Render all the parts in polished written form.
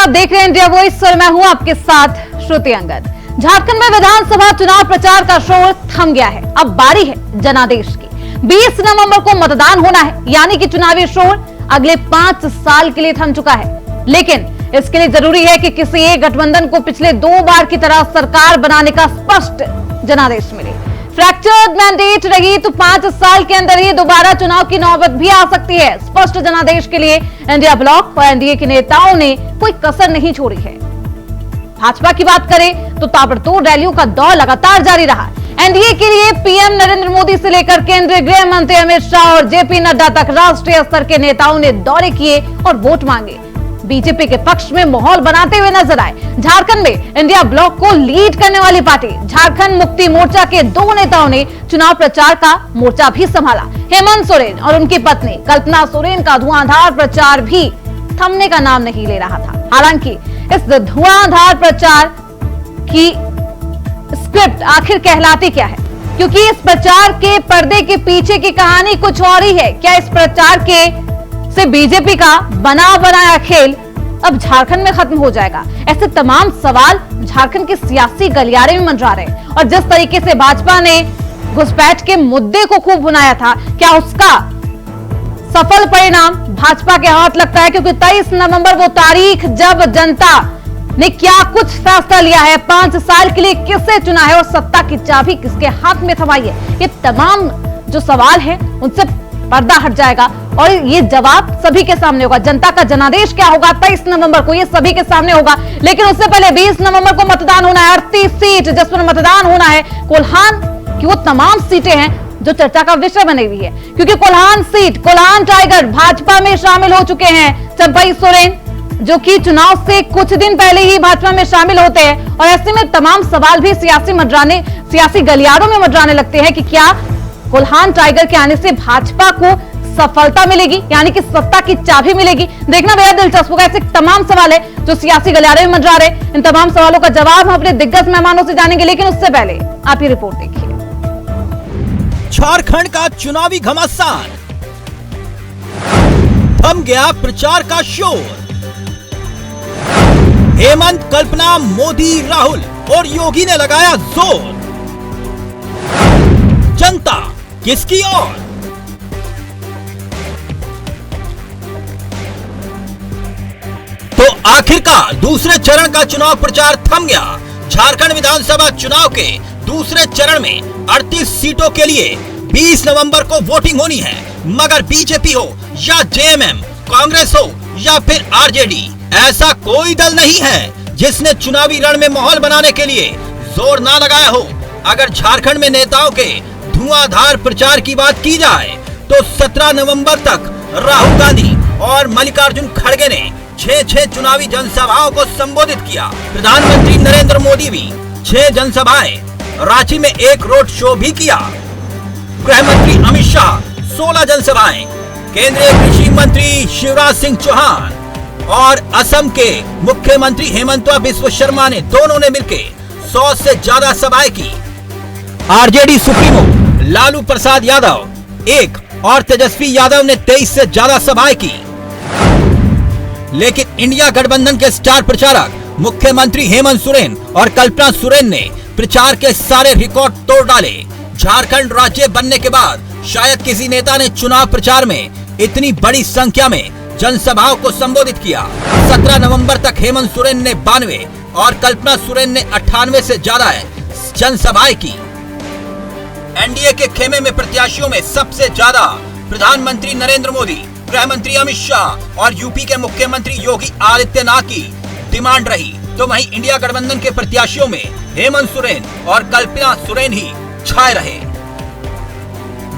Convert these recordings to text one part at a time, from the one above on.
आप देख रहे हैं इंडिया वॉइस और मैं हूं आपके साथ श्रुति अंगद। झारखंड में विधानसभा चुनाव प्रचार का शोर थम गया है। अब बारी है जनादेश की। 20 नवंबर को मतदान होना है, यानी कि चुनावी शोर अगले 5 साल के लिए थम चुका है। लेकिन इसके लिए जरूरी है कि किसी एक गठबंधन को पिछले 2 बार की तरह सरकार बनाने का स्पष्ट जनादेश मिले। फ्रैक्चर्ड मैंडेट रही तो 5 साल के अंदर ही दोबारा चुनाव की नौबत भी आ सकती है। स्पष्ट जनादेश के लिए इंडिया ब्लॉक और एनडीए के नेताओं ने कोई कसर नहीं छोड़ी है। भाजपा की बात करें तो ताबड़तोड़ रैलियों का दौर लगातार जारी रहा। एनडीए के लिए पीएम नरेंद्र मोदी से लेकर केंद्रीय गृह मंत्री अमित शाह और जेपी नड्डा तक राष्ट्रीय स्तर के नेताओं ने दौरे किए और वोट मांगे। बीजेपी के पक्ष में माहौल बनाते हुए नजर आए झारखंड में इंडिया ब्लॉक को लीड करने वाली पार्टी झारखंड मुक्ति मोर्चा के 2 नेताओं ने चुनाव प्रचार का मोर्चा भी संभाला। हेमंत सोरेन और उनकी पत्नी कल्पना सोरेन का धुआंधार प्रचार भी थमने का नाम नहीं ले रहा था। हालांकि इस धुआंधार प्रचार की स्क्रिप्ट आखिर कहलाती क्या है, क्योंकि इस प्रचार के पर्दे के पीछे की कहानी कुछ और ही है। क्या इस प्रचार के से बीजेपी का बना बनाया खेल अब झारखंड में खत्म हो जाएगा? ऐसे तमाम सवाल झारखंड के सियासी गलियारे में मंडरा रहे हैं। और जिस तरीके से भाजपा ने घुसपैठ के मुद्दे को खूब भुनाया था, क्या उसका सफल परिणाम भाजपा के हाथ लगता है? क्योंकि 23 नवंबर वो तारीख जब जनता ने क्या कुछ फैसला लिया है, 5 साल के लिए किसे चुना है और सत्ता की चाबी किसके हाथ में थमाई है, ये तमाम जो सवाल है उनसे पर्दा हट जाएगा और ये जवाब सभी के सामने होगा। जनता का जनादेश क्या होगा 23 नवंबर को, ये सभी के सामने होगा। लेकिन उससे पहले 20 नवंबर को मतदान होना है। 38 सीट जिस पर मतदान होना है, कोल्हान की वो तमाम सीटें हैं जो चर्चा का विषय बनी हुई है। क्योंकि कोल्हान सीट, कोल्हान टाइगर भाजपा में शामिल हो चुके हैं चंपई सोरेन, जो कि चुनाव से कुछ दिन पहले ही भाजपा में शामिल होते हैं। और ऐसे में तमाम सवाल भी सियासी गलियारों में मंडराने लगते हैं कि क्या कोल्हान टाइगर के आने से भाजपा को सफलता मिलेगी, यानी कि सत्ता की चाबी मिलेगी? देखना बेहद दिलचस्प होगा। ऐसे तमाम सवाल है जो सियासी गलियारे में मंडरा रहे। इन तमाम सवालों का जवाब हम अपने दिग्गज मेहमानों से जानेंगे, लेकिन उससे पहले आप ये रिपोर्ट देखिए। झारखंड का चुनावी घमासान, थम गया प्रचार का शोर। हेमंत, कल्पना, मोदी, राहुल और योगी ने लगाया जोर। जनता किसकी ओर? तो आखिरकार दूसरे चरण का चुनाव प्रचार थम गया। झारखंड विधानसभा चुनाव के दूसरे चरण में 38 सीटों के लिए 20 नवंबर को वोटिंग होनी है। मगर बीजेपी हो या जेएमएम, कांग्रेस हो या फिर आरजेडी, ऐसा कोई दल नहीं है जिसने चुनावी रण में माहौल बनाने के लिए जोर ना लगाया हो। अगर झारखंड में नेताओं के धुआंधार प्रचार की बात की जाए तो 17 नवंबर तक राहुल गांधी और मल्लिकार्जुन खड़गे ने 6 चुनावी जनसभाओं को संबोधित किया। प्रधानमंत्री नरेंद्र मोदी भी 6 जनसभाएं, रांची में 1 रोड शो भी किया। गृह मंत्री अमित शाह 16 जनसभाएं, केंद्रीय कृषि मंत्री शिवराज सिंह चौहान और असम के मुख्यमंत्री हेमंत बिस्वा शर्मा ने दोनों ने मिलकर 100 से ज्यादा सभाएं की। आरजेडी सुप्रीमो लालू प्रसाद यादव 1 और तेजस्वी यादव ने 23 से ज्यादा सभाएं की। लेकिन इंडिया गठबंधन के स्टार प्रचारक मुख्यमंत्री हेमंत सोरेन और कल्पना सोरेन ने प्रचार के सारे रिकॉर्ड तोड़ डाले। झारखंड राज्य बनने के बाद शायद किसी नेता ने चुनाव प्रचार में इतनी बड़ी संख्या में जनसभाओं को संबोधित किया। 17 नवंबर तक हेमंत सोरेन ने 92 और कल्पना सोरेन ने 98 से ज्यादा जनसभाएं की। एनडीए के खेमे में प्रत्याशियों में सबसे ज्यादा प्रधानमंत्री नरेंद्र मोदी, गृह मंत्री अमित शाह और यूपी के मुख्यमंत्री योगी आदित्यनाथ की डिमांड रही। तो वहीं इंडिया गठबंधन के प्रत्याशियों में हेमंत सोरेन और कल्पना सोरेन ही छाए रहे।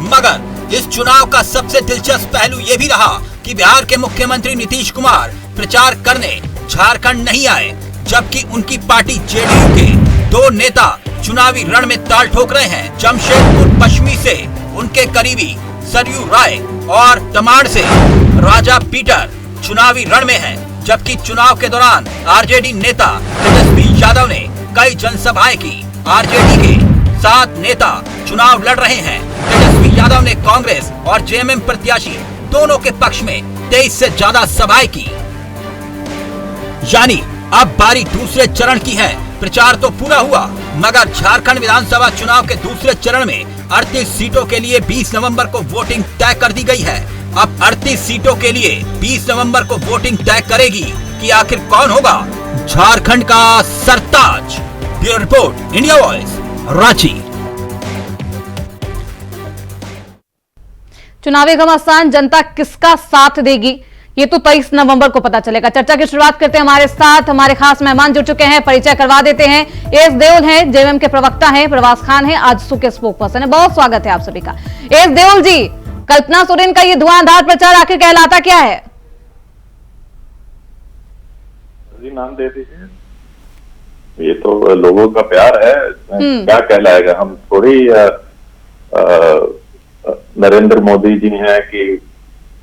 मगर इस चुनाव का सबसे दिलचस्प पहलू यह भी रहा कि बिहार के मुख्यमंत्री नीतीश कुमार प्रचार करने झारखंड नहीं आए, जबकि उनकी पार्टी जेडीयू के 2 नेता चुनावी रण में ताल ठोक रहे हैं। जमशेदपुर पश्चिमी से उनके करीबी सरयू राय और तमाड़ से राजा पीटर चुनावी रण में हैं, जबकि चुनाव के दौरान आरजेडी नेता तेजस्वी यादव ने कई जनसभाएं की। आरजेडी के 7 नेता चुनाव लड़ रहे हैं। तेजस्वी यादव ने कांग्रेस और जेएमएम प्रत्याशी दोनों के पक्ष में 23 से ज्यादा सभाएं की। यानी अब बारी दूसरे चरण की है। प्रचार तो पूरा हुआ, मगर झारखंड विधानसभा चुनाव के दूसरे चरण में 38 सीटों के लिए 20 नवंबर को वोटिंग तय कर दी गई है। अब 38 सीटों के लिए 20 नवंबर को वोटिंग तय करेगी कि आखिर कौन होगा झारखंड का सरताज। Bureau report, India voice, Ranchi. चुनावी घमासान जनता किसका साथ देगी, ये तो 23 नवंबर को पता चलेगा। चर्चा की शुरुआत करते हैं, हमारे साथ हमारे खास मेहमान जुड़ चुके हैं, परिचय करवा देते हैं। एस देओल हैं, जेएमएम के प्रवक्ता हैं, प्रवास खान हैं, आजसू के स्पोक पर्सन है। बहुत स्वागत है आप सभी का। एस देओल जी, कल्पना सोरेन का ये धुआंधार प्रचार आखिर कहलाता क्या है? जी नाम दे दीजिए, ये तो लोगों का प्यार है, क्या कहलाएगा। हम थोड़ी नरेंद्र मोदी जी हैं कि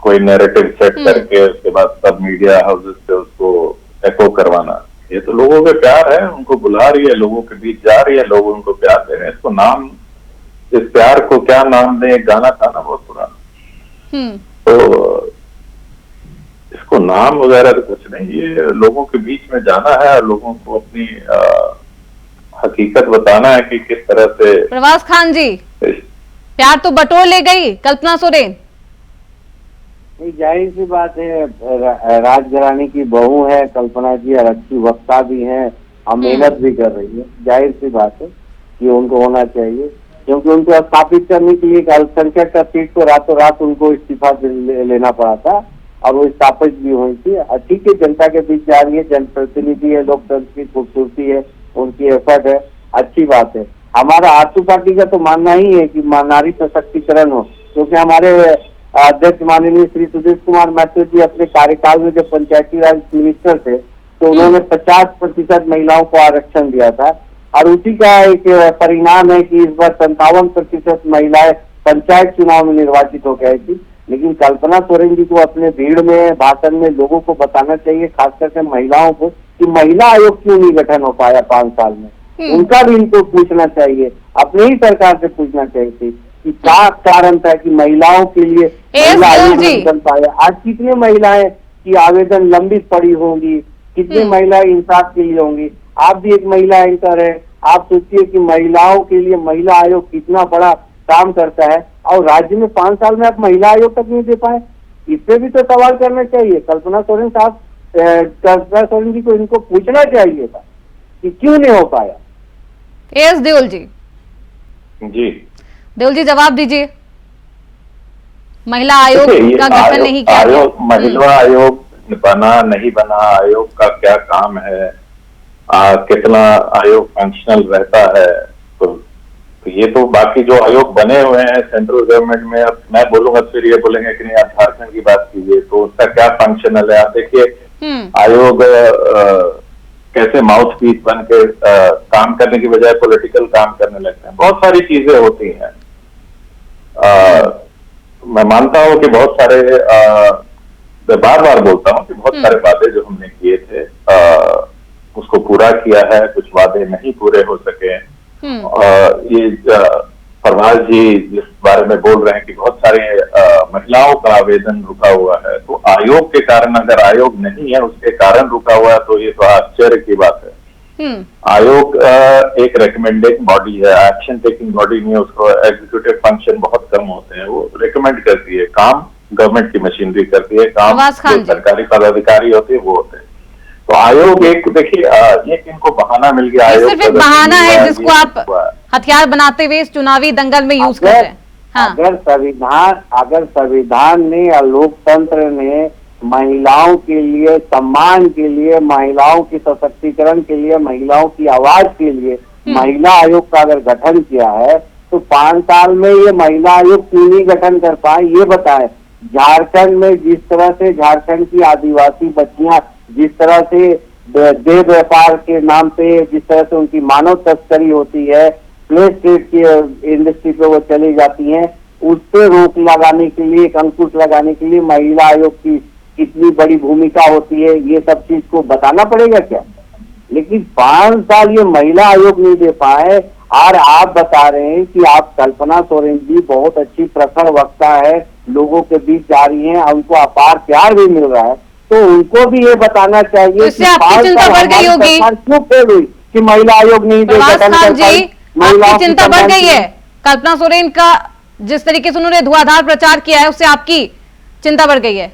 कोई नैरेटिव सेट करके उसके बाद सब मीडिया हाउसेस से उसको एको करवाना। ये तो लोगों के प्यार है, उनको बुला रही है, लोगों के बीच जा रही है, लोग उनको प्यार दे रहे हैं। इसको नाम, इस प्यार को क्या नाम दें, एक गाना था ना बहुत पुराना, तो इसको नाम वगैरह तो कुछ नहीं, ये लोगों के बीच में जाना है और लोगों को अपनी हकीकत बताना है कि किस तरह से। प्रवास खान जी, प्यार तो बटोर ले गई कल्पना सोरेन। जाहिर सी बात है, राजघराने की बहू है कल्पना जी और अच्छी वक्ता भी है, हम मेहनत भी कर रही है। जाहिर सी बात है कि उनको होना चाहिए, क्योंकि उनको स्थापित करने के लिए अल्पसंख्यक का सीट को रातों रात उनको इस्तीफा लेना पड़ा था और वो स्थापित भी हुई थी। ठीक है, जनता के बीच जा रही है, जनप्रतिनिधि है, लोकतंत्र की खूबसूरती है, उनकी एफर्ट है, अच्छी बात है। हमारा आजसू पार्टी का तो मानना ही है कि नारी सशक्तिकरण हो, क्योंकि हमारे अध्यक्ष माननीय श्री सुधीर कुमार महतो जी अपने कार्यकाल में जब पंचायती राज मिनिस्टर थे तो उन्होंने 50% महिलाओं को आरक्षण दिया था और उसी का एक परिणाम है कि इस बार 57% महिलाएं पंचायत चुनाव में निर्वाचित हो गई थी। लेकिन कल्पना सोरेन जी को अपने भीड़ में, भाषण में लोगों को बताना चाहिए, खास करके महिलाओं को, कि महिला आयोग क्यों नहीं गठन हो पाया 5 साल में। उनका भी इनको पूछना चाहिए, अपने ही सरकार से पूछना चाहिए कि क्या कारण था कि महिलाओं के लिए महिला आयोग नहीं बन पाया। आज कितने महिलाएं की आवेदन लंबित पड़ी होंगी, कितने महिलाएं इंसाफ के लिए होंगी। आप भी एक महिला एंकर है, आप सोचिए कि महिलाओं के लिए महिला आयोग कितना बड़ा काम करता है और राज्य में 5 साल में आप महिला आयोग तक नहीं दे पाए। इस पे भी तो सवाल करना चाहिए। कल्पना सोरेन साहब, कल्पना सोरेन जी को इनको पूछना चाहिए था कि क्यों नहीं हो पाया। एस देओल जी, देओल जी जवाब दीजिए। महिला आयोग का गठन नहीं किया गया। महिला आयोग बना नहीं बना, आयोग का क्या काम है, कितना आयोग फंक्शनल रहता है, तो ये तो बाकी जो आयोग बने हुए हैं सेंट्रल गवर्नमेंट में, अब मैं बोलूंगा फिर ये बोलेंगे कि नहीं आप झारखंड की बात कीजिए, तो उसका क्या फंक्शनल है। आप देखिए आयोग कैसे माउथ पीस बन के काम करने की बजाय पॉलिटिकल काम करने लगते हैं। बहुत सारी चीजें होती हैं। मैं मानता हूं कि बहुत सारे, बार बार बोलता हूं कि बहुत सारे वादे जो हमने किए थे उसको पूरा किया है, कुछ वादे नहीं पूरे हो सके। ये प्रभास जी जिस बारे में बोल रहे हैं कि बहुत सारे महिलाओं का आवेदन रुका हुआ है, तो आयोग के कारण, अगर आयोग नहीं है उसके कारण रुका हुआ है तो ये तो आश्चर्य की बात है। आयोग एक रिकमेंडिंग बॉडी है, एक्शन टेकिंग बॉडी नहीं है, उसको एग्जीक्यूटिव फंक्शन बहुत कम होते हैं। वो रिकमेंड करती है, काम गवर्नमेंट की मशीनरी करती है, काम जो सरकारी पदाधिकारी होते हैं वो होते हैं। तो आयोग एक, देखिए ये इनको बहाना मिल गया। आयोग सिर्फ एक बहाना है जिसको आप हथियार बनाते हुए इस चुनावी दंगल में यूज कर रहे हैं। हाँ। अगर संविधान ने या लोकतंत्र ने महिलाओं के लिए, सम्मान के लिए, महिलाओं की सशक्तिकरण के लिए, महिलाओं की आवाज के लिए महिला आयोग का अगर गठन किया है तो 5 साल में ये महिला आयोग क्यों नहीं गठन कर पाए, ये बताएं। झारखंड में जिस तरह से झारखंड की आदिवासी बच्चियां जिस तरह से देह व्यापार के नाम पे जिस तरह से उनकी मानव तस्करी होती है, प्ले स्टेट की इंडस्ट्री पे वो चली जाती हैं, उस पे रोक लगाने के लिए, एक अंकुश लगाने के लिए महिला आयोग की कितनी बड़ी भूमिका होती है, ये सब चीज को बताना पड़ेगा क्या। लेकिन 5 साल ये महिला आयोग नहीं दे पाए और आप बता रहे हैं कि आप कल्पना सोरेन जी बहुत अच्छी प्रखर वक्ता है, लोगों के बीच जा रही हैं, उनको अपार प्यार भी मिल रहा है, तो उनको भी ये बताना चाहिए तो इससे आपकी चिंता बढ़ गई होगी क्यों फेल हुई कि महिला आयोग नहीं प्रभास खान जी, आपकी चिंता बढ़ गई है। कल्पना सोरेन का जिस तरीके से उन्होंने धुआंधार प्रचार किया है उससे आपकी चिंता बढ़ गई है,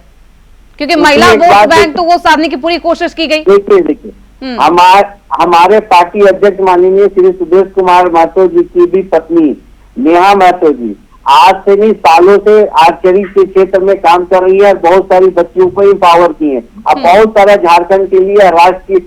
क्योंकि महिला वोट बैंक तो वो साधने की पूरी कोशिश की गई। देखिए हमारे पार्टी अध्यक्ष माननीय श्री सुदेश कुमार महतो जी की भी पत्नी नेहा महतो जी आज से नहीं सालों से आर्चरी के क्षेत्र में काम कर रही है, बहुत सारी बच्चियों को एम्पावर की है। अब बहुत सारा झारखंड के लिए राष्ट्र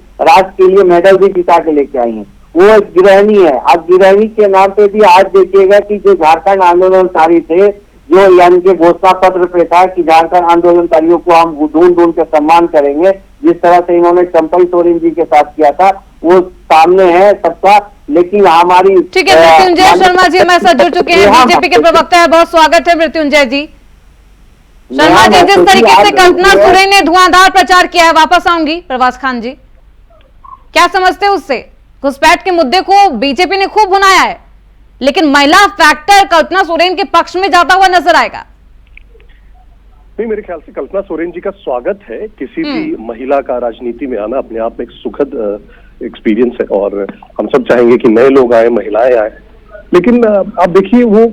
के लिए मेडल भी जिता के लेके आई है। वो एक गृहिणी है। अब गृहिणी के नाम पे भी आज देखिएगा कि जो झारखंड आंदोलनकारी थे, जो यानी कि घोषणा पत्र पे था कि झारखंड आंदोलनकारियों को हम ढूंढ ढूंढ के सम्मान करेंगे, जिस तरह से इन्होंने चंपई सोरेन जी के साथ किया था वो सामने है सबका। लेकिन हमारी ठीक है, मृत्युंजय शर्मा जी हमारे साथ जुड़ चुके हैं, बीजेपी के प्रवक्ता है, बहुत स्वागत है मृत्युंजय जी। शर्मा जी, जिस तरीके से कल्पना सोरेन ने धुआंधार प्रचार किया है, वापस आऊंगी प्रभास खान जी, क्या समझते हैं उससे? घुसपैठ के मुद्दे को बीजेपी ने खूब भुनाया है, लेकिन महिला फैक्टर कल्पना सोरेन के पक्ष में जाता हुआ नजर आएगा। नहीं, मेरे ख्याल से कल्पना सोरेन जी का स्वागत है। किसी भी महिला का राजनीति में आना अपने आप में एक सुखद एक्सपीरियंस है और हम सब चाहेंगे कि नए लोग आए, महिलाएं आए। लेकिन आप देखिए वो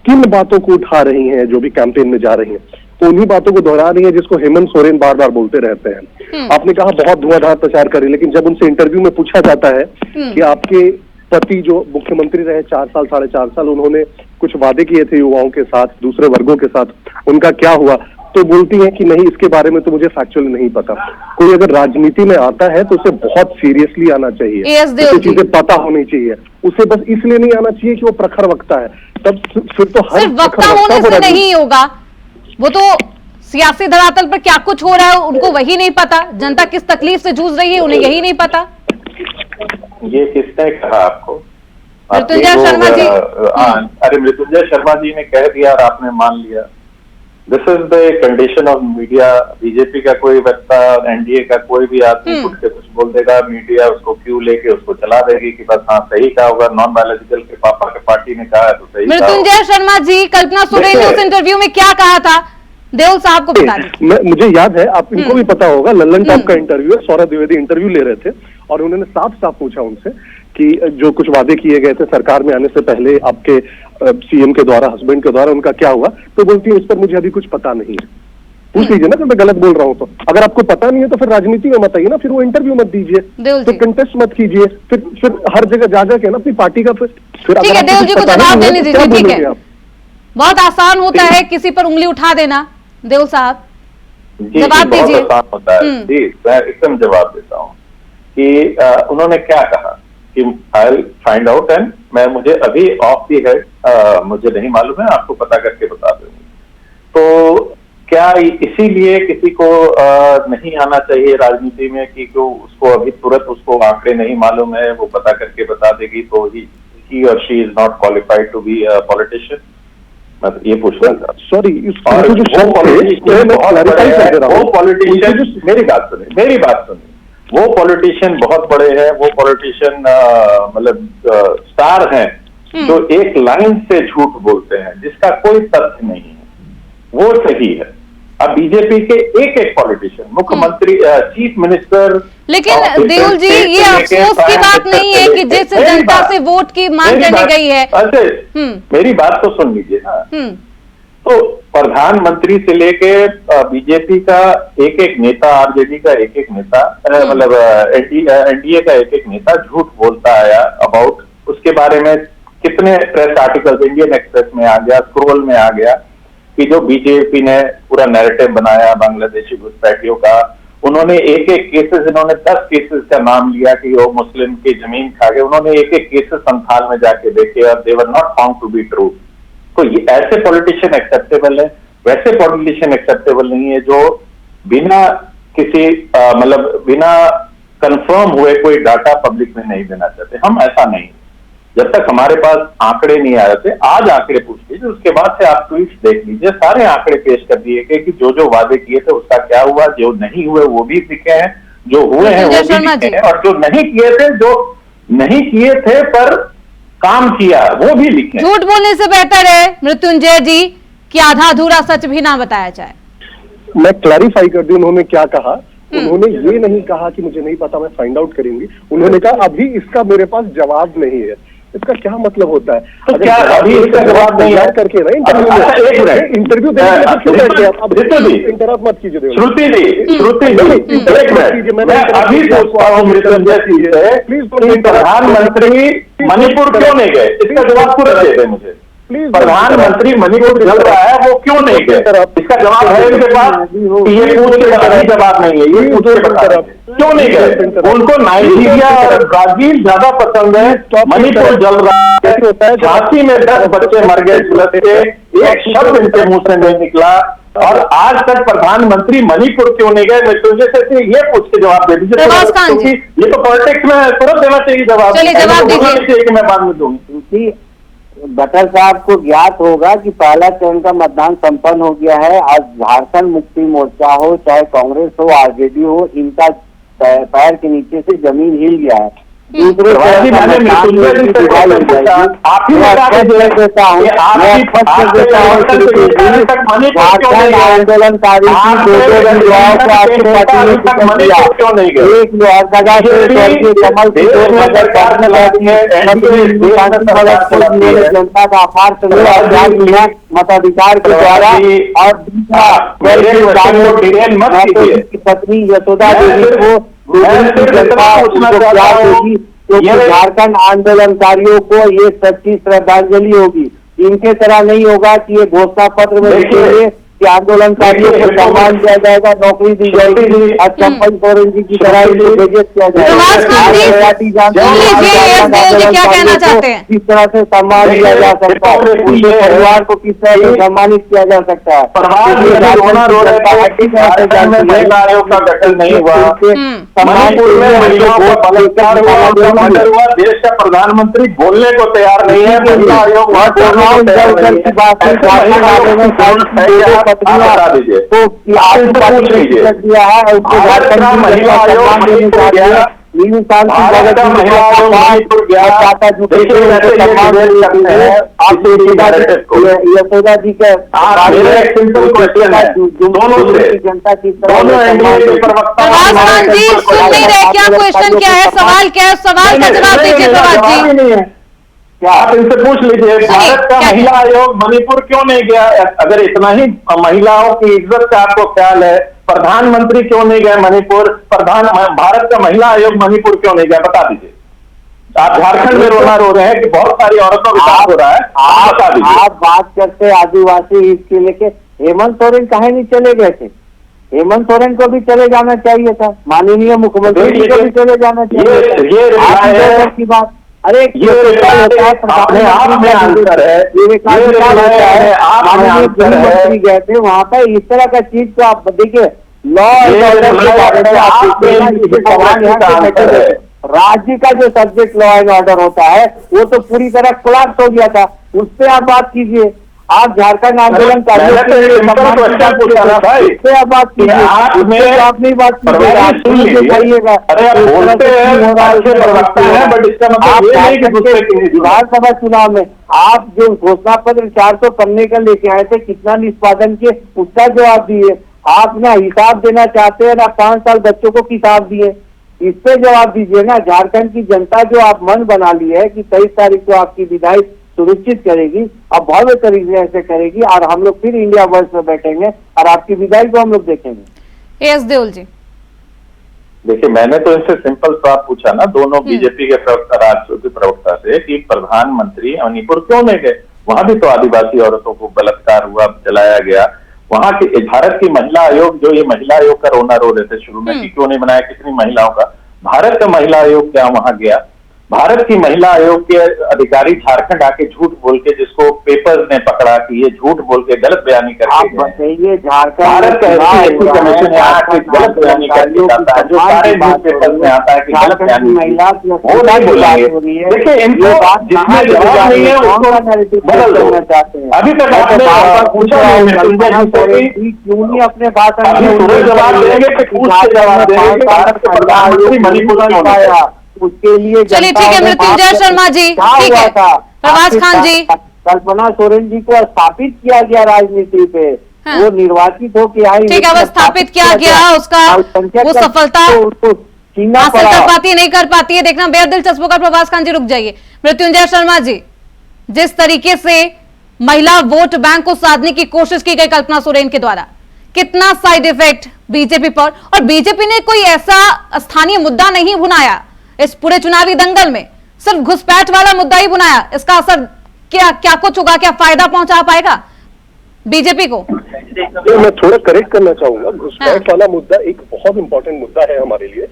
किन बातों को उठा रही हैं जो भी कैंपेन में जा रही हैं, तो उन्हीं बातों को दोहरा रही है जिसको हेमंत सोरेन बार बार बोलते रहते हैं। आपने कहा बहुत धुआंधार प्रचार करें, लेकिन जब उनसे इंटरव्यू में पूछा जाता है कि आपके पति जो मुख्यमंत्री रहे 4 साल 4.5 साल, उन्होंने कुछ वादे किए थे युवाओं के साथ, दूसरे वर्गों के साथ, उनका क्या हुआ, तो बोलती हैं कि नहीं, इसके बारे में तो मुझे फैक्चुअल नहीं पता। कोई अगर राजनीति में आता है तो उसे बहुत सीरियसली आना चाहिए, उसे चीजें पता होनी चाहिए। उसे बस इसलिए नहीं आना चाहिए कि वो प्रखर वक्ता है, तब फिर तो हर वक्ता होने से नहीं होगा, वो तो सियासी धरातल पर क्या कुछ हो रहा है उनको वही नहीं पता, जनता किस तकलीफ से जूझ रही है उन्हें यही नहीं पता। ये किसने कहा आपको? मृत्युंजय शर्मा जी। अरे मृत्युंजय शर्मा जी ने कह दिया और आपने मान लिया। This is the condition of media. BJP का कोई वक्ता, एनडीए का कोई भी आदमी कुछ के कुछ बोल देगा, मीडिया उसको क्यों लेके उसको चला देगी कि बस हाँ सही कहा होगा, नॉन बायोलॉजिकल के पापा के पार्टी ने कहा है तो सही। मृत्युंजय शर्मा जी, कल्पना सोरेन ने उस इंटरव्यू में क्या कहा था देओल साहब को बता दीजिए। मुझे याद है, आप इनको भी पता होगा, लल्लन टॉप का इंटरव्यू है, सौरभ द्विवेदी इंटरव्यू ले रहे थे और उन्होंने साफ साफ पूछा उनसे कि जो कुछ वादे किए गए थे सरकार में आने से पहले आपके सीएम के द्वारा, हस्बैंड के द्वारा, उनका क्या हुआ, तो बोलती है उस पर मुझे अभी कुछ पता नहीं है। पूछ लीजिए ना, मैं गलत बोल रहा हूँ तो। अगर आपको पता नहीं है तो फिर राजनीति में मत आइए ना, फिर वो इंटरव्यू मत दीजिए, फिर कंटेस्ट मत कीजिए, फिर हर जगह जा जाके ना अपनी पार्टी का फिर ठीक है, देओल जी को जवाब देने दीजिए। ठीक है, बहुत आसान होता है किसी पर उंगली उठा देना। देओल साहब जवाब दीजिए। आसान होता है जी, मैं एकदम जवाब देता हूँ कि उन्होंने क्या कहा कि आई फाइंड आउट एंड मुझे अभी ऑफ दी हेड मुझे नहीं मालूम है, आपको पता करके बता दूंगी। तो क्या इसीलिए किसी को नहीं आना चाहिए राजनीति में कि उसको अभी तुरंत उसको आंकड़े नहीं मालूम है, वो पता करके बता देगी तो ही और she is not qualified to be a politician? मैं ये पूछना चाहता हूँ। सॉरी, वो पॉलिटिशियन मेरी बात सुनिए, वो पॉलिटिशियन बहुत बड़े हैं, वो पॉलिटिशियन मतलब स्टार हैं जो एक लाइन से झूठ बोलते हैं जिसका कोई तथ्य नहीं है, वो सही है। अब बीजेपी के एक पॉलिटिशियन, मुख्यमंत्री, चीफ मिनिस्टर, लेकिन देओल जी ये अफसोस की बात नहीं है कि जिस जनता से वोट की मांग करने गई है। मेरी बात तो सुन लीजिए ना। तो प्रधानमंत्री से लेके बीजेपी का एक नेता, आरजेडी का एक नेता, मतलब एनडीए का एक नेता झूठ बोलता आया अबाउट, उसके बारे में कितने प्रेस आर्टिकल्स इंडियन एक्सप्रेस में आ गया, स्क्रोल में आ गया कि जो बीजेपी ने पूरा नैरेटिव बनाया बांग्लादेशी घुसपैठियों का। उन्होंने एक केसेस, इन्होंने 10 केसेस का नाम लिया कि वो मुस्लिम की जमीन खा गए। उन्होंने एक केसेस संथाल में जाके देखे और they were not found to be true. तो ये ऐसे पॉलिटिशियन एक्सेप्टेबल है, वैसे पॉलिटिशियन एक्सेप्टेबल नहीं है जो बिना किसी मतलब बिना कंफर्म हुए कोई डाटा पब्लिक में नहीं देना चाहते। हम ऐसा नहीं, जब तक हमारे पास आंकड़े नहीं आ रहे थे, आज आंकड़े पूछ लीजिए, उसके बाद से आप ट्वीट्स देख लीजिए, सारे आंकड़े पेश कर दिए गए कि जो वादे किए थे उसका क्या हुआ, जो नहीं हुए वो भी दिखे हैं, जो हुए हैं वो भी दिखे हैं, और जो नहीं किए थे पर काम किया वो भी लिखे। झूठ बोलने से बेहतर है मृत्युंजय जी कि आधा अधूरा सच भी ना बताया जाए। मैं क्लैरिफाई कर दूं उन्होंने क्या कहा। उन्होंने ये नहीं कहा कि मुझे नहीं पता, मैं फाइंड आउट करेंगी। उन्होंने कहा अभी इसका मेरे पास जवाब नहीं है। इसका क्या मतलब होता है? तो क्या अभी इसका जवाब नहीं है करके ना इंटरव्यू इंटरप्ट मत कीजिए। श्रुति जी एक मिनट, मैं अभी सोचता हूँ मृत्युंजय जी से, प्लीज प्रधानमंत्री मणिपुर क्यों नहीं गए, इसका जवाब तुरंत दे दें मुझे। प्रधानमंत्री मणिपुर चल रहा है, वो क्यों नहीं गए? इसका जवाब है इनके पास कि ये पूछ के बता, जवाब नहीं है, ये पूछ के बता क्यों नहीं गए? उनको नाइजीरिया और ब्राजील ज्यादा पसंद है, मणिपुर जल रहा है, झांसी में 10 बच्चे मर गए झुलस के, एक शब्द इनके मुंह से नहीं निकला, और आज तक प्रधानमंत्री मणिपुर क्यों नहीं गए? मृत्युंजय से ये पूछ के जवाब दे दीजिए, क्योंकि ये तो पॉलिटिक्स में तुरंत देना चाहिए जवाब, चाहिए कि मैं बाद में दूंगी। बटर साहब को ज्ञात होगा कि पहला चरण का मतदान संपन्न हो गया है। आज झारखंड मुक्ति मोर्चा हो, चाहे कांग्रेस हो, आरजेडी हो, इनका पैर के नीचे से जमीन हिल गया है। दूसरे आंदोलनकारी एक जनता का आभार मताधिकार के द्वारा, और पत्नी यशोदा देवी को झारखंड आंदोलनकारियों को ये सच्ची श्रद्धांजलि होगी। इनके तरह नहीं होगा कि ये घोषणा पत्र में लिखेंगे कि आंदोलनकारियों को सम्मान दिया जाएगा, नौकरी दी जाएगी, और चंपल सोरेन जी की तरह बेइज्जत किया जाएगा। क्या कहना चाहते हैं? किस तरह से सम्मान दिया जा सकता है, उनके परिवार को किस तरह से सम्मानित किया जा सकता है। महिला आयोग का गठन नहीं हुआ, मणिपुर में महिलाओं का बलात्कार हुआ, देश का प्रधानमंत्री बोलने को तैयार नहीं है, महिला आयोग बता दीजिए तो दिया है, उसको महिला आयोग यशोदा जी के जनता की क्या क्वेश्चन क्या है, सवाल क्या है, सवाल का जवाब दीजिए प्रभात जी। क्या आप इनसे पूछ लीजिए, भारत का महिला आयोग मणिपुर क्यों नहीं गया? अगर इतना ही महिलाओं की इज्जत का आपको ख्याल है, प्रधानमंत्री क्यों नहीं गए मणिपुर? भारत का महिला आयोग मणिपुर क्यों नहीं गया, बता दीजिए। आप झारखंड में रोना रो रहे हैं कि बहुत सारी औरतों का साथ हो रहा है, आप बता दीजिए। आप बात करते आदिवासी इसके लेके, हेमंत सोरेन कहे नहीं चले गए थे? हेमंत सोरेन को भी चले जाना चाहिए था, माननीय मुख्यमंत्री जी को भी चले जाना चाहिए की बात। अरे ये अपने आप में आंसर है, मुख्यमंत्री गए थे वहाँ पे, इस तरह का चीज को आप देखिए, लॉ एंड ऑर्डर राज्य का जो सब्जेक्ट लॉ एंड ऑर्डर होता है वो तो पूरी तरह कोलैप्स हो गया था, उस पर आप बात कीजिए। आप झारखंड आंदोलन का अरे आप बोलते हैं, विधानसभा चुनाव में आप जो घोषणा पत्र 400 पन्ने का लेके आए थे, कितना निष्पादन किए, उसका जवाब दिए। आप ना हिसाब देना चाहते हैं, ना 5 साल बच्चों को किताब दिए, इस पे जवाब दीजिए ना। झारखंड की जनता जो आप मन बना ली है कि 23 तारीख को आपकी विदाई सुनिश्चित करेगी, अब भव्य तरीके से करेगी, और हम लोग फिर इंडिया वर्ल्ड में बैठेंगे और आपकी विदाई को हम लोग देखेंगे। एस देओल जी, देखिए मैंने तो इनसे सिंपल सवाल पूछा ना, दोनों बीजेपी के प्रवक्ता, राष्ट्रीय के प्रवक्ता से, कि प्रधानमंत्री मणिपुर क्यों नहीं गए? वहां भी तो आदिवासी औरतों को बलात्कार हुआ, जलाया गया। वहां के भारत की महिला आयोग, जो ये महिला आयोग का रोना रो रहे थे शुरू में कि क्यों नहीं बनाया, कितनी महिलाओं का, भारत का महिला आयोग क्या वहां गया? भारत की महिला आयोग के अधिकारी झारखंड आके झूठ बोल के, जिसको पेपर्स ने पकड़ा कि ये झूठ बोल के गलत बयानी करके, बताइए झारखंड भारत का कमीशन गलत बयानी करके जाता है, जो सारे पेपर्स में आता है कि गलत बयानी, वो नहीं बोलेंगे। देखिए इनको जिसमें जवाब नहीं है उसको बदल दो। अभी तक आपने पूछा क्यों नहीं अपने भाषण में जवाब देंगे कि पूछ के जवाब देंगे, भारत के प्रधानमंत्री मणिपुर क्यों नहीं आया? उसके लिए चलिए ठीक है, मृत्युंजय शर्मा जी, ठीक है, प्रभात खान जी, कल्पना सोरेन जी को स्थापित किया गया राजनीति पे, हाँ। वो निर्वाचित हो के आई, ठीक है, वो स्थापित किया गया, उसका वो सफलता हासिल कर पाती है नहीं कर पाती है, देखना बेहद दिलचस्प होगा। प्रभास खान जी रुक जाइए। मृत्युंजय शर्मा जी, जिस तरीके से महिला वोट बैंक को साधने की कोशिश की गई कल्पना सोरेन के द्वारा, कितना साइड इफेक्ट बीजेपी पर, और बीजेपी ने कोई ऐसा स्थानीय मुद्दा नहीं भुनाया इस पूरे चुनावी दंगल में, सिर्फ घुसपैठ वाला मुद्दा ही भुनाया। इसका असर क्या कुछ होगा, क्या फायदा पहुंचा पाएगा बीजेपी को? मैं थोड़ा करेक्ट करना चाहूंगा। घुसपैठ वाला मुद्दा एक बहुत इंपॉर्टेंट मुद्दा है हमारे लिए,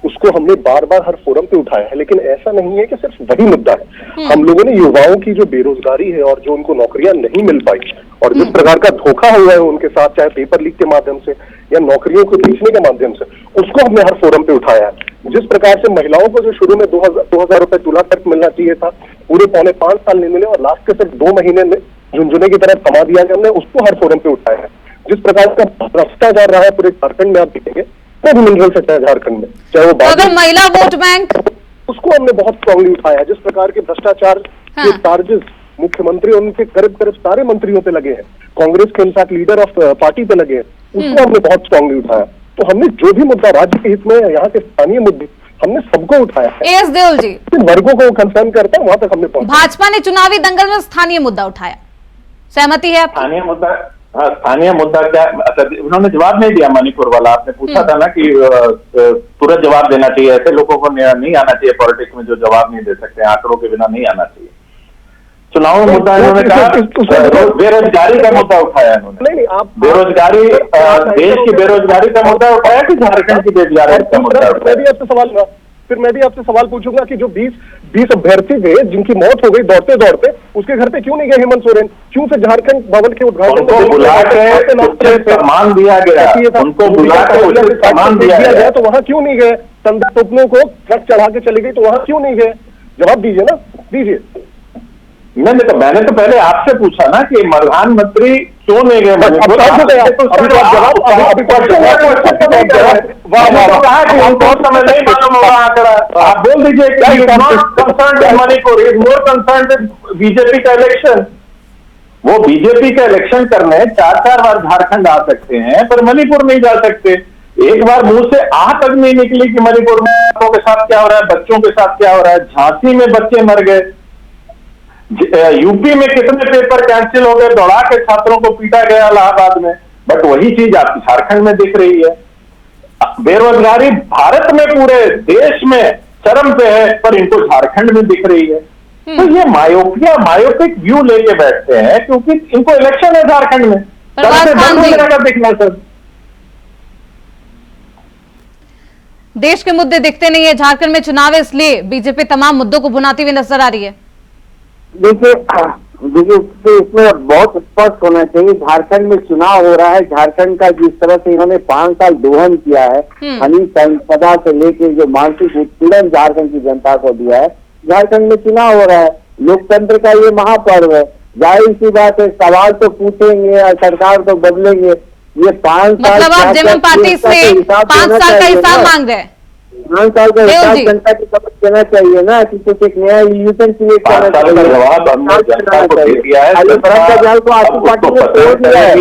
उसको हमने बार बार हर फोरम पे उठाया है, लेकिन ऐसा नहीं है कि सिर्फ वही मुद्दा है। हम लोगों ने युवाओं की जो बेरोजगारी है और जो उनको नौकरियां नहीं मिल पाई और जिस प्रकार का धोखा हुआ है उनके साथ, चाहे पेपर लीक के माध्यम से या नौकरियों को बेचने के माध्यम से, उसको हमने हर फोरम पे उठाया है। जिस प्रकार से महिलाओं को जो शुरू में 2000 रुपए तुला तक मिलना चाहिए था, पूरे 4.5 साल नहीं मिले और लास्ट के सिर्फ 2 महीने में झुंझुने की तरह थमा दिया गया, हमने उसको हर फोरम पे उठाया है। जिस प्रकार का भ्रष्टाचार रहा है पूरे झारखंड में, आप देखेंगे भी मिनरल सेक्टर है झारखंड में, चाहे वो अगर महिला वोट बैंक, उसको हमने बहुत स्ट्रांगली उठाया है। जिस प्रकार के भ्रष्टाचार के चार्जेस मुख्यमंत्री और उनके करीब सारे मंत्रियों पे लगे हैं, कांग्रेस के इनफैक्ट लीडर ऑफ पार्टी पे लगे हैं, उसको हमने बहुत स्ट्रांगली उठाया। तो हमने जो भी मुद्दा राज्य के हित में, यहाँ के स्थानीय मुद्दे, हमने सबको उठाया है। एएस देओल जी, वर्गों को कंसर्न करता है वहां तक हमने पहुंचा। भाजपा ने चुनावी दंगल में स्थानीय मुद्दा उठाया, सहमति है आपकी? स्थानीय मुद्दा, हाँ, स्थानीय मुद्दा क्या, उन्होंने जवाब नहीं दिया। मणिपुर वाला आपने पूछा था ना कि तुरंत जवाब देना चाहिए, ऐसे लोगों को नहीं आना चाहिए पॉलिटिक्स में जो जवाब नहीं दे सकते, आंकड़ों के बिना नहीं आना चाहिए। चुनाव मुद्दा इन्होंने कहा, बेरोजगारी का मुद्दा उठाया इन्होंने। नहीं, आप बेरोजगारी, देश की बेरोजगारी का मुद्दा उठाया कि झारखंड की बेरोजगारी का मुद्दा उठाया? फिर मैं भी आपसे सवाल पूछूंगा कि जो 20 अभ्यर्थी थे जिनकी मौत हो गई दौड़ते दौड़ते, उसके घर पे क्यों नहीं गए हेमंत सोरेन? क्यों से झारखंड भवन के उद्घाटन उनको बुला के सम्मान दिया गया, उनको बुला के सम्मान दिया गया, तो वहां क्यों नहीं गए? संध्या स्वप्नों को ट्रक चढ़ा के चली गई, तो वहां क्यों नहीं गए? जवाब दीजिए ना, दीजिए। नहीं, तो मैंने तो पहले आपसे पूछा ना कि प्रधानमंत्री क्यों नहीं गए? आप बोल दीजिए Manipur is more concern BJP का इलेक्शन। वो बीजेपी का इलेक्शन करने 4 बार झारखंड आ सकते हैं, पर मणिपुर नहीं जा सकते। एक बार मुंह से आह तक नहीं निकली कि मणिपुर में बच्चों के साथ क्या हो रहा है, बच्चों के साथ क्या हो रहा है। झांसी में बच्चे मर गए, यूपी में कितने पेपर कैंसिल हो गए, दौड़ा के छात्रों को पीटा गया इलाहाबाद में, बट वही चीज आपकी झारखंड में दिख रही है। बेरोजगारी भारत में पूरे देश में चरम पे है, पर इनको झारखंड में दिख रही है। तो ये मायोपिक व्यू लेके बैठते हैं, क्योंकि इनको इलेक्शन है झारखंड में, दिखना सर। देश के मुद्दे दिखते नहीं है, झारखंड में चुनाव है, इसलिए बीजेपी तमाम मुद्दों को भुनाती हुई नजर आ रही है। देखिए इसमें बहुत स्पष्ट होना चाहिए, झारखंड में चुनाव हो रहा है। झारखंड का जिस तरह से इन्होंने 5 साल दोहन किया है, खनिज संपदा से लेके जो मानसिक उत्पीड़न झारखंड की जनता को दिया है, झारखंड में चुनाव हो रहा है। लोकतंत्र का ये महापर्व है, जाहिर सी बात है सवाल तो पूछेंगे और सरकार तो बदलेंगे। ये 5 साल मतलब आप जेएमएम पार्टी से 5 साल का हिसाब मांग रहे हैं? 5 साल का हिसाब जनता की समझ देना चाहिए ना, कि कुछ एक नया यूजन क्रिएट करना चाहिए। ब्रह्मचार्य को आपकी पार्टी ने तोड़ दिया है,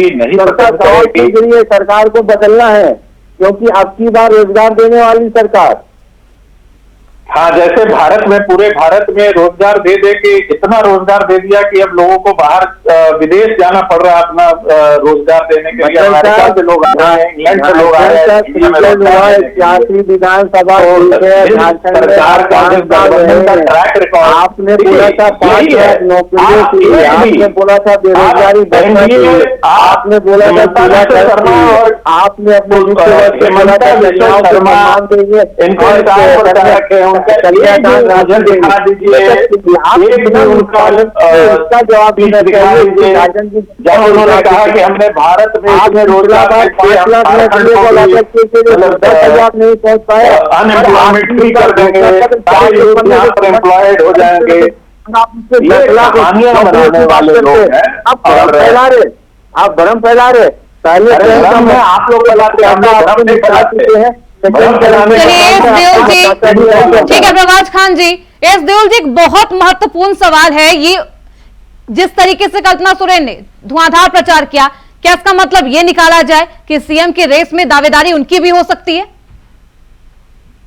सवाल पूछ रही है, सरकार को बदलना है, क्योंकि अब की बार रोजगार देने वाली सरकार। हाँ, जैसे भारत में, पूरे भारत में रोजगार दे दे के इतना रोजगार दे दिया कि अब लोगों को बाहर विदेश जाना पड़ रहा है अपना रोजगार देने के लिए। अमेरिका से लोग आ रहे हैं, इंग्लैंड से लोग आ रहे हैं। विधानसभा सरकार का ट्रैक रिकॉर्ड, आपने बोला था 5 लाख नौकरियों की, आपने बोला था बेरोजगारी बढ़ेगी, आपने बोला था और आपने अपने जवाब जब उन्होंने कहा कि हमने भारत में रोजगार 5 लाख नहीं पहुंच पाए, अनएम्प्लॉयमेंट फ्री कर देंगे, एम्प्लॉयड हो जाएंगे। आप भ्रम फैला रहे, पहले आप लोग ठीक है प्रभास खान जी। एस देओल जी, एक बहुत महत्वपूर्ण सवाल है ये, जिस तरीके से कल्पना सोरेन ने धुआंधार प्रचार किया, क्या इसका मतलब ये निकाला जाए कि सीएम की रेस में दावेदारी उनकी भी हो सकती है?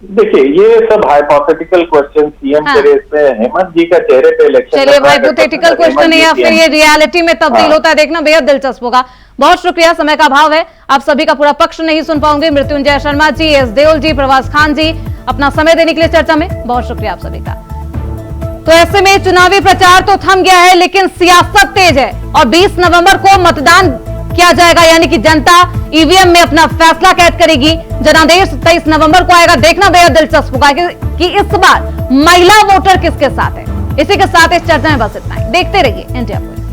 देखिए, ये सब हाइपोथेटिकल क्वेश्चन सीएम हाँ। के रेस में हेमंत जी का चेहरे पे इलेक्शन। चलिए, हाइपोथेटिकल क्वेश्चन है या फिर ये रियलिटी में तब्दील हाँ। होता है, देखना बेहद दिलचस्प होगा। बहुत शुक्रिया, समय का अभाव है, आप सभी का पूरा पक्ष नहीं सुन पाऊंगे। मृत्युंजय शर्मा जी, एस देओल जी, प्रवास खान जी, अपना समय देने के लिए चर्चा में बहुत शुक्रिया आप सभी का। तो ऐसे में चुनावी प्रचार तो थम गया है, लेकिन सियासत तेज है और 20 नवंबर को मतदान किया जाएगा, यानी कि जनता ईवीएम में अपना फैसला कैद करेगी। जनादेश 23 नवंबर को आएगा, देखना बेहद दिलचस्प होगा कि इस बार महिला वोटर किसके साथ है। इसी के साथ इस चर्चा में बस इतना ही। देखते रहिए इंडिया पोस्ट।